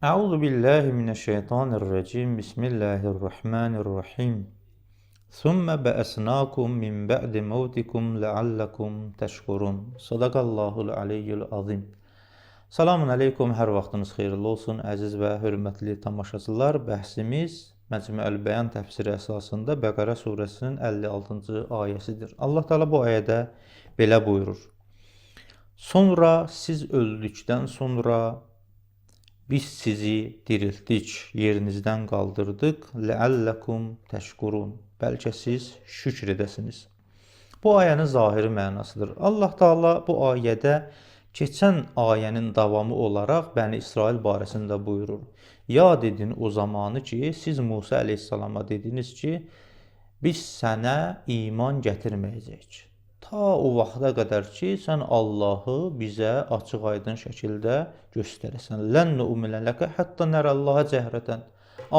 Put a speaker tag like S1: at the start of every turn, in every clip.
S1: Euzu billahi mineşşeytanirracim. Bismillahirrahmanirrahim. Sümme be'esnakum min ba'di mevtikum leallekum teşkurun. Sadaqallahul aliyyul azim. Selamun aleykum, hər vaxtınız xeyirli olsun, əziz və hörmətli tamaşaçılar. Bəhsimiz Məcmuəl Bəyan təfsiri əsasında Bəqərə surəsinin 56-cı ayəsidir. Allah Teala bu ayədə belə buyurur: Sonra siz öldükdən sonra biz sizi diriltdik, yerinizdən qaldırdık. Ləalləkum təşkurun. Bəlkə siz şükr edəsiniz. Bu ayənin zahiri mənasıdır. Allah Teala bu ayədə keçən ayənin davamı olaraq Bəni İsrail barəsində buyurur. Yad edin o zamanı ki, siz Musa əleyhissalama dediniz ki, biz sənə iman gətirməyəcəyik. Ta o vaxta qədər ki, sən Allahı bizə açıq-aydın şəkildə göstərəsən. Lən nu'minə ləkə hətta nərəllaha cəhrətən.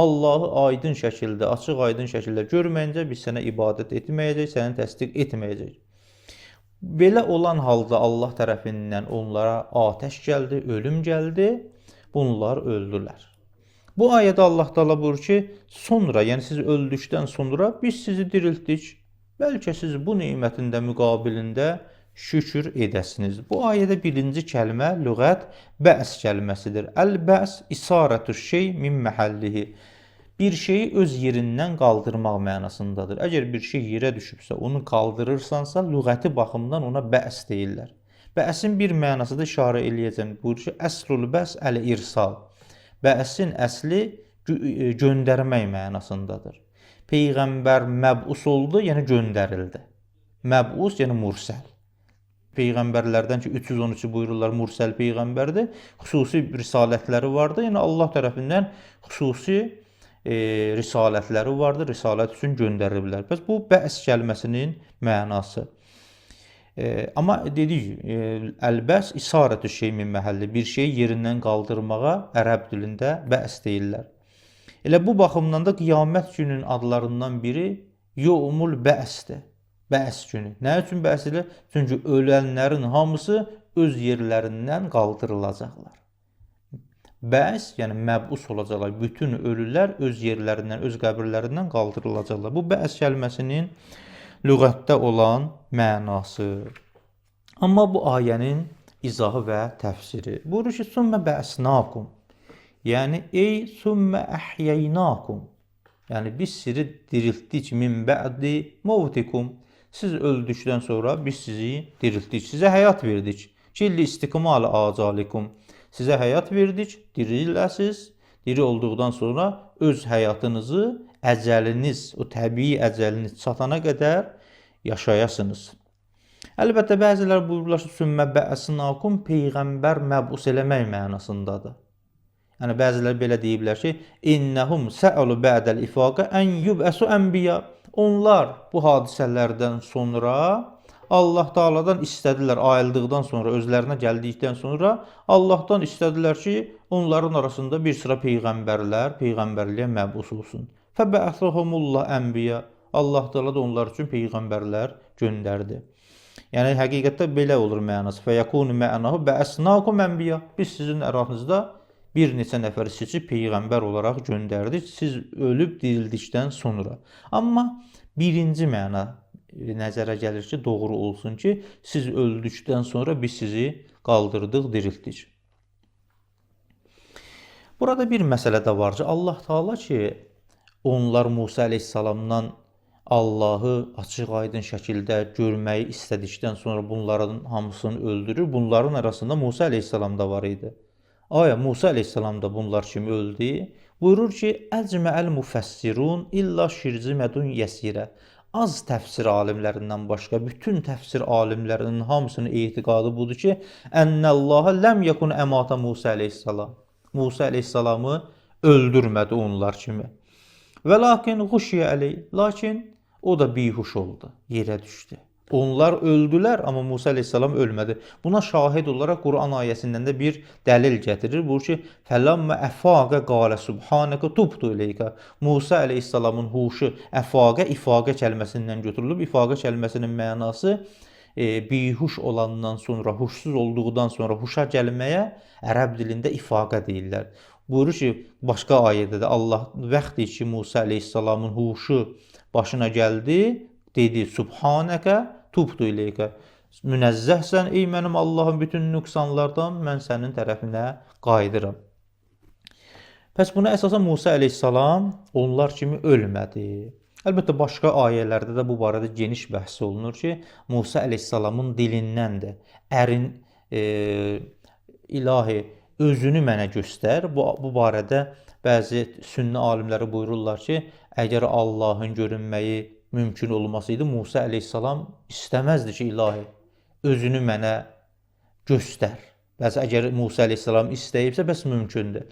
S1: Allahı aydın şəkildə, açıq-aydın şəkildə görməyincə biz sənə ibadət etməyəcək, səni təsdiq etməyəcək. Belə olan halda Allah tərəfindən onlara atəş gəldi, ölüm gəldi, bunlar öldülər. Bu ayədə Allah Teala buyurur ki, sonra, yəni siz öldükdən sonra biz sizi diriltdik. Bəlkə siz bu nemətin də müqabilində şükür edəsiniz. Bu ayədə birinci kəlmə lüğət bəs kəlməsidir. Əl-bəs isarətü şey min məhəllihi. Bir şeyi öz yerindən qaldırmaq mənasındadır. Əgər bir şey yerə düşübsə, onu qaldırırsansa, lüğəti baxımdan ona bəs deyirlər. Bəsin bir mənası da işarə eləyəcəm. Buyurur ki, əslul bəs əl-irsal. Bəsin əsli göndərmək mənasındadır. Peyğəmbər məbus oldu, yəni göndərildi. Məbus, yəni mursəl. Peyğəmbərlərdən ki, 313 buyururlar, mursəl peyğəmbərdir. Xüsusi risalətləri vardı, yəni Allah tərəfindən xüsusi risalətləri vardı, risalət üçün göndəriliblər. Bəs bu bəs kəlməsinin mənası. Amma dedik, əlbəs isarətü şey min məhəlli, bir şeyi yerindən qaldırmağa ərəb dilində bəs deyirlər. Elə bu baxımdan da qiyamət günün adlarından biri yevmul bəsdir. Bəs günü. Nə üçün bəs edilir? Çünki ölənlərin hamısı öz yerlərindən qaldırılacaqlar. Bəs, yəni məbus olacaqlar. Bütün ölülər öz yerlərindən, öz qəbirlərindən qaldırılacaqlar. Bu bəs kəlməsinin lüğətdə olan mənası. Amma bu ayənin izahı və təfsiri. Buyurur ki, sümmə bəsnakum. Yəni, ey sümmə əhyəynakum. Yəni, biz sizi diriltdik min bə'di mevtikum. Siz öldükdən sonra biz sizi diriltdik. Sizə həyat verdik. Killi istiqmalı acalikum. Sizə həyat verdik, diriləsiz. Diri olduqdan sonra öz həyatınızı, əcəliniz, o təbii əcəliniz çatana qədər yaşayasınız. Əlbəttə, bəzilər buyururlar ki, sümmə bə'snakum peyğəmbər məbus eləmək mənasındadır. Yəni, bəzilər belə deyiblər ki, İnnəhum sə'alu bə'dəl ifaqə ən yub'əsu ənbiya. Onlar bu hadisələrdən sonra Allah Teala'dan istədilər, ayıldıqdan sonra, özlərinə gəldikdən sonra Allahdan istədilər ki, onların arasında bir sıra peyğəmbərlər, peyğəmbərliyə məbus olsun. Fəbə'əsəhumullah ənbiya. Allah Teala da onlar üçün peyğəmbərlər göndərdi. Yəni, həqiqətdə belə olur mənası. Fəyəkunu mə'nahu bə'əsnakum ənbiya. Biz sizin əranızda bir neçə nəfər seçib peyğəmbər olaraq göndərdik, siz ölüb dirildikdən sonra. Amma birinci məna nəzərə gəlir ki, doğru olsun ki, siz öldükdən sonra biz sizi qaldırdıq, diriltdik. Burada bir məsələ də var ki, Allah Teala ki, onlar Musa əleyhissalamdan Allahı açıq-aydın şəkildə görməyi istədikdən sonra bunların hamısını öldürür. Bunların arasında Musa əleyhissalam da var idi. Aya Musa əleyhissalam da bunlar kimi öldü. Buyurur ki, əcməəl müfəssirun illa şirzimədun yəsirə. Az təfsir alimlərindən başqa bütün təfsir alimlərinin hamısının etiqadı budur ki, Ənəllahə ləm yəkun əmata Musa əleyhissalam. Musa əleyhissalamı öldürmədi onlar kimi. Və lakin xuşiyə əleyh. Lakin o da bihuş oldu, yerə düşdü. Onlar öldülər, amma Musa əleyhissalam ölmədi. Buna şahid olaraq Quran ayəsindən də bir dəlil gətirir. Bu ki, fələmmə əfaqə qalə subhanəkə tubtu ileykə. Musa əleyhissalamın huşu əfaqə, ifaqə kəlməsindən götürülüb. İfaqə kəlməsinin mənası bihuş olandan sonra, huşsuz olduqdan sonra huşa gəlməyə ərəb dilində ifaqa deyirlər. Buyurur ki, başqa ayədə də Allah vaxtı ki Musa əleyhissalamın huşu başına gəldi, dedi: "Subhanəkə tubtu ileykə." Münezzəhsən ey mənim Allahım bütün nöqsanlardan, mən sənin tərəfinə qayıdıram. Pəs buna əsasən Musa əleyhissalam onlar kimi ölmədi. Əlbəttə başqa ayələrdə də bu barədə geniş bəhs olunur ki, Musa əleyhissalamın dilindən də ərin ilahi özünü mənə göstər. Bu barədə bəzi sünni alimləri buyururlar ki, əgər Allahın görünməyi mümkün olmasaydı, Musa əleyhissalam istəməzdi ki, ilahi özünü mənə göstər. Bəs əgər Musa əleyhissalam istəyibsə, bəs mümkündür.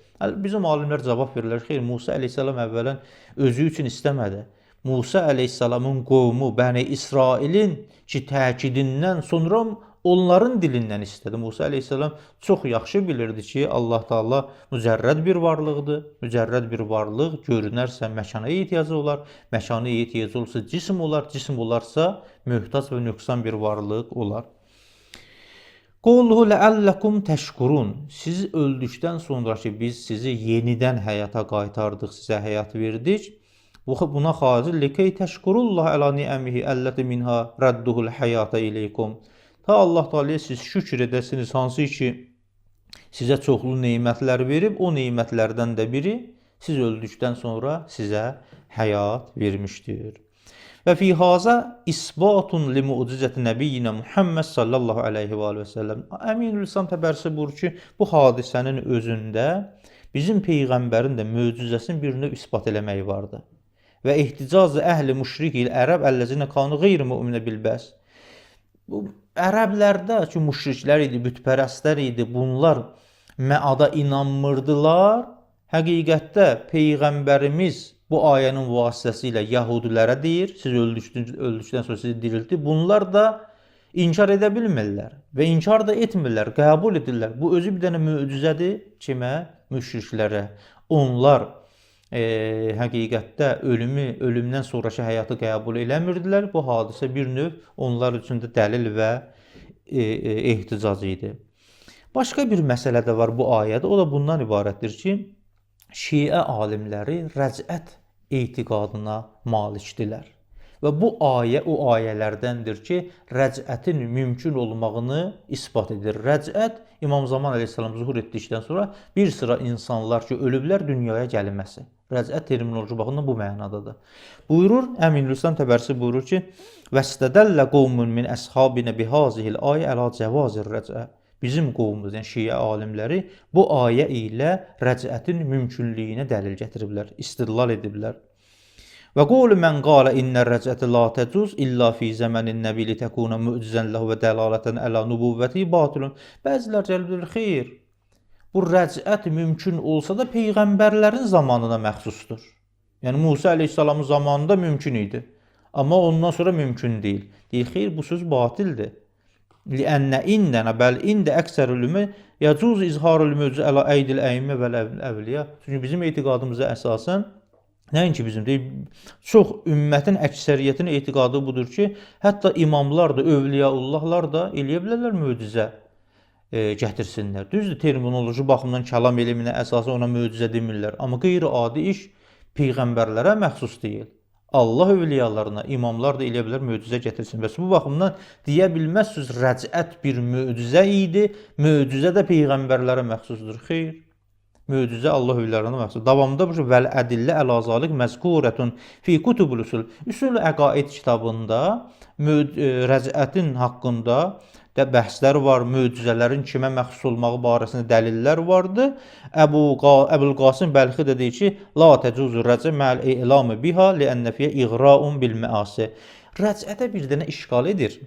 S1: Bizim alimlər cavab verirlər, xeyr, Musa əleyhissalam əvvələn özü üçün istəmədi. Musa əleyhissalamın qovmu Bəni İsrailin ki, təkidindən sonra onların dilindən istədi. Musa əleyhissalam çox yaxşı bilirdi ki, Allah Taala mücərrəd bir varlıqdır. Mücərrəd bir varlıq görünərsə məkana ehtiyacı olar, məkana ehtiyacı olsa cism olar, cism olarsa möhtac və nöqsan bir varlıq olar. Qulhu ləəlləkum təşkurun. Siz öldükdən sonra ki, biz sizi yenidən həyata qaytardıq, sizə həyat verdik. Buna xaric likey təşkurullah əla ni'əmihi əlləti minha radduhul həyata ileykum. Ta Allah Teala'ya siz şükür edəsiniz, hansı ki sizə çoxlu nemətlər verib, o nemətlərdən də biri siz öldükdən sonra sizə həyat vermişdir. Və fi haza isbatun li mu'cizati nəbiyyina Muhammed sallallahu aleyhi və səlləm. Əminül-İslam Təbərsi buyurur ki, bu hadisənin özündə bizim Peyğəmbərin də möcüzəsinin bir növ isbat eləməyi vardı. Və ihticazı əhli müşrik ilə ərəb əlləzinə kanu qeyri-müminə bilbəs. Bu ərəblərdə ki, müşriklər idi, bütpərəstlər idi, bunlar məada inanmırdılar. Həqiqətdə Peyğəmbərimiz bu ayənin vasitəsilə Yahudilərə deyir, siz öldükdən sonra sizi dirildi. Bunlar da inkar edə bilmirlər və inkar da etmirlər, qəbul edirlər. Bu özü bir dənə möcüzədir kimə? Müşriklərə. Onlar həqiqətdə ölümdən sonraki həyatı qəbul eləmirdilər. Bu hadisə bir növ onlar üçün də dəlil və ehticac idi. Başqa bir məsələ də var bu ayədə, o da bundan ibarətdir ki, Şiə alimləri rəcət etiqadına malikdilər. Və bu ayə o ayələrdəndir ki, rəcətin mümkün olmağını isbat edir. Rəcət İmam Zaman əleyhissalam zuhur etdikdən sonra bir sıra insanlar ki, ölüblər dünyaya gəlməsi. Rəcət terminoloji baxımdan bu mənadadır. Buyurur, Əminül-İslam Təbərsi buyurur ki, "Vəstədəllə qovmun min əshabinə bihazihil ayə əla cəvazir rəcə." Bizim qovumuz, yəni Şiə alimləri bu ayə ilə rəcətin mümkünlüyünə dəlil gətiriblər, istidlal ediblər. Və qulu mən qala innər rəcəti la təcuz illa fi zəmənin nəbi li təkuna mücizən ləhu və dəlalətən əla nubuvvəti batilun. Bəzilər gəlibdir, xeyr, bu rəcət mümkün olsa da Peyğəmbərlərin zamanına məxsusdur. Yəni Musa əleyhissalamın zamanında mümkün idi, amma ondan sonra mümkün deyil. Deyir, xeyr, bu söz batildir. Liənnə indənə bəl ində əksərülümü yəcuz izharul möcüzə əla əydil əymə və əvliya. Çünki bizim etiqadımıza əsasən, nəinki bizim deyil, çox ümmətin əksəriyyətin etiqadı budur ki, hətta imamlar da, övliyaullahlar da eləyə bilərlər möcüzə gətirsinlər. Düzdür, terminoloji baxımdan kəlam elminə əsasən ona möcüzə demirlər. Amma qeyri-adi iş Peyğəmbərlərə məxsus deyil. Allah övliyalarına, imamlar da eləyə bilər möcüzə gətirsin. Bəs bu baxımdan deyə bilməzsiniz, rəcət bir möcüzə idi, möcüzə də Peyğəmbərlərə məxsusdur. Xeyr, möcüzə Allah övliyalarına məxsusdur. Davamında bu vəl ədillə əlazalik məzkurətun fi kutubul usul. Üsul əqaid kitabında rəcətin haqqında bəhslər var, möcüzələrin kimə məxsus olmağı barəsində dəlillər vardı. Əbul-Qasım Bəlxi də deyir ki, la təcuzu rəcə məl e'lamı biha liənnə fiyə iğraun bil məasi. Rəcətə bir dənə işgal edir.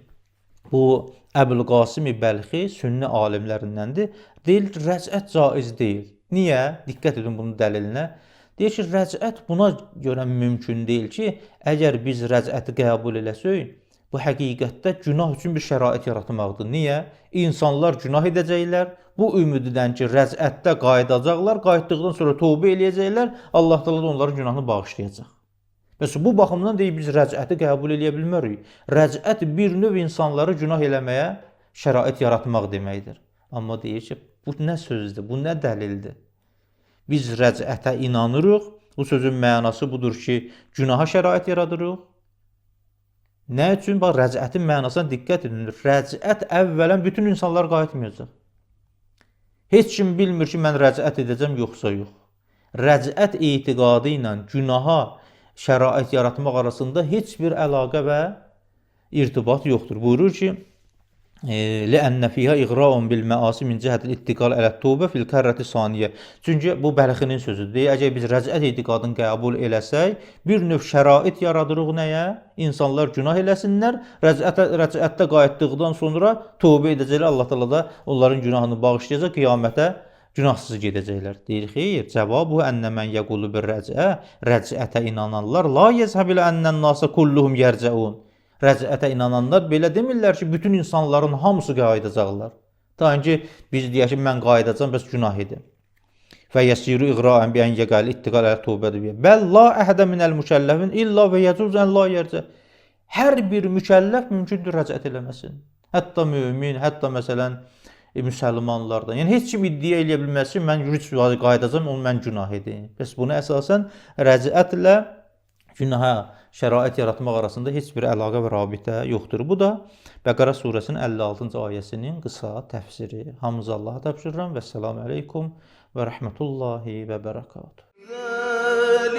S1: Bu Əbul-Qasım Bəlxi sünni alimlərindəndir. Deyir, rəcət caiz deyil. Niyə? Diqqət edin bunun dəlilinə. Deyir ki, rəcət buna görə mümkün deyil ki, əgər biz rəcəti qəbul eləsək, bu həqiqətdə günah üçün bir şərait yaratmaqdır. Niyə? İnsanlar günah edəcəklər, bu ümiddən ki, rəcətdə qayıdacaqlar, qayıtdıqdan sonra tövbə eləyəcəklər, Allah Teala da onların günahını bağışlayacaq. Bəs bu baxımdan deyib biz rəcəti qəbul edə bilmərik. Rəcət bir növ insanları günah eləməyə şərait yaratmaq deməkdir. Amma deyir ki, bu nə sözdür, bu nə dəlildir? Biz rəcətə inanırıq. Bu sözün mənası budur ki, günaha şərait yaradırıq. Nə üçün? Bax, rəcətin mənasına diqqət edin. Rəcət əvvələn bütün insanlar qayıtmayacaq. Heç kim bilmir ki, mən rəcət edəcəm, yoxsa yox. Rəcət etiqadı ilə günaha şərait yaratmaq arasında heç bir əlaqə və irtibat yoxdur. Buyurur ki, لأن فيها إغراء بالمعاصي من جهة الاتكال على التوبة في الكرة الثانية. Çünki bu Bəlxinin sözüdür. Əgər biz rəcət etiqadını qəbul eləsək, bir növ şərait yaradırıq nəyə? İnsanlar günah eləsinlər. Rəcətdə qayıtdıqdan sonra tövbə edəcəklər. Allah Taala da onların günahını bağışlayacaq, qiyamətə günahsız gedəcəklər. Deyir, xeyr, cavabı ənnə mən yəqulu bir rəcə, rəcətə inananlar la yezhəb ilə ənnən nasa kulluhum yercəun. Rəcətə inananlar belə demirlər ki, bütün insanların hamısı qayıdacaqlar. Tanrı biz deyək ki, mən qayıdacam, bəs günah edim. Və yəsiru iqra'ən bi ən yəqəl ittiqal ələ tövbədir. Bəl la əhədə minəl mükəlləfin illa və yəcuz ən la yercə. Hər bir mükəlləf mümkündür rəcət eləməsin. Hətta mömin, hətta məsələn müsəlmanlardan. Yəni heç kim iddia edə bilməz ki, mən yürüc qayıdacam, onu mən günah edim. Bəs bunu əsasən rəcətlə günaha şərait yaratmaq arasında heç bir əlaqə və rabitə yoxdur. Bu da Bəqərə surəsinin 56-cı ayəsinin qısa təfsiri. Hamınızı Allaha tapşırıram. Vəssalamu aleykum və rəhmətullahi və bərəkatuhu.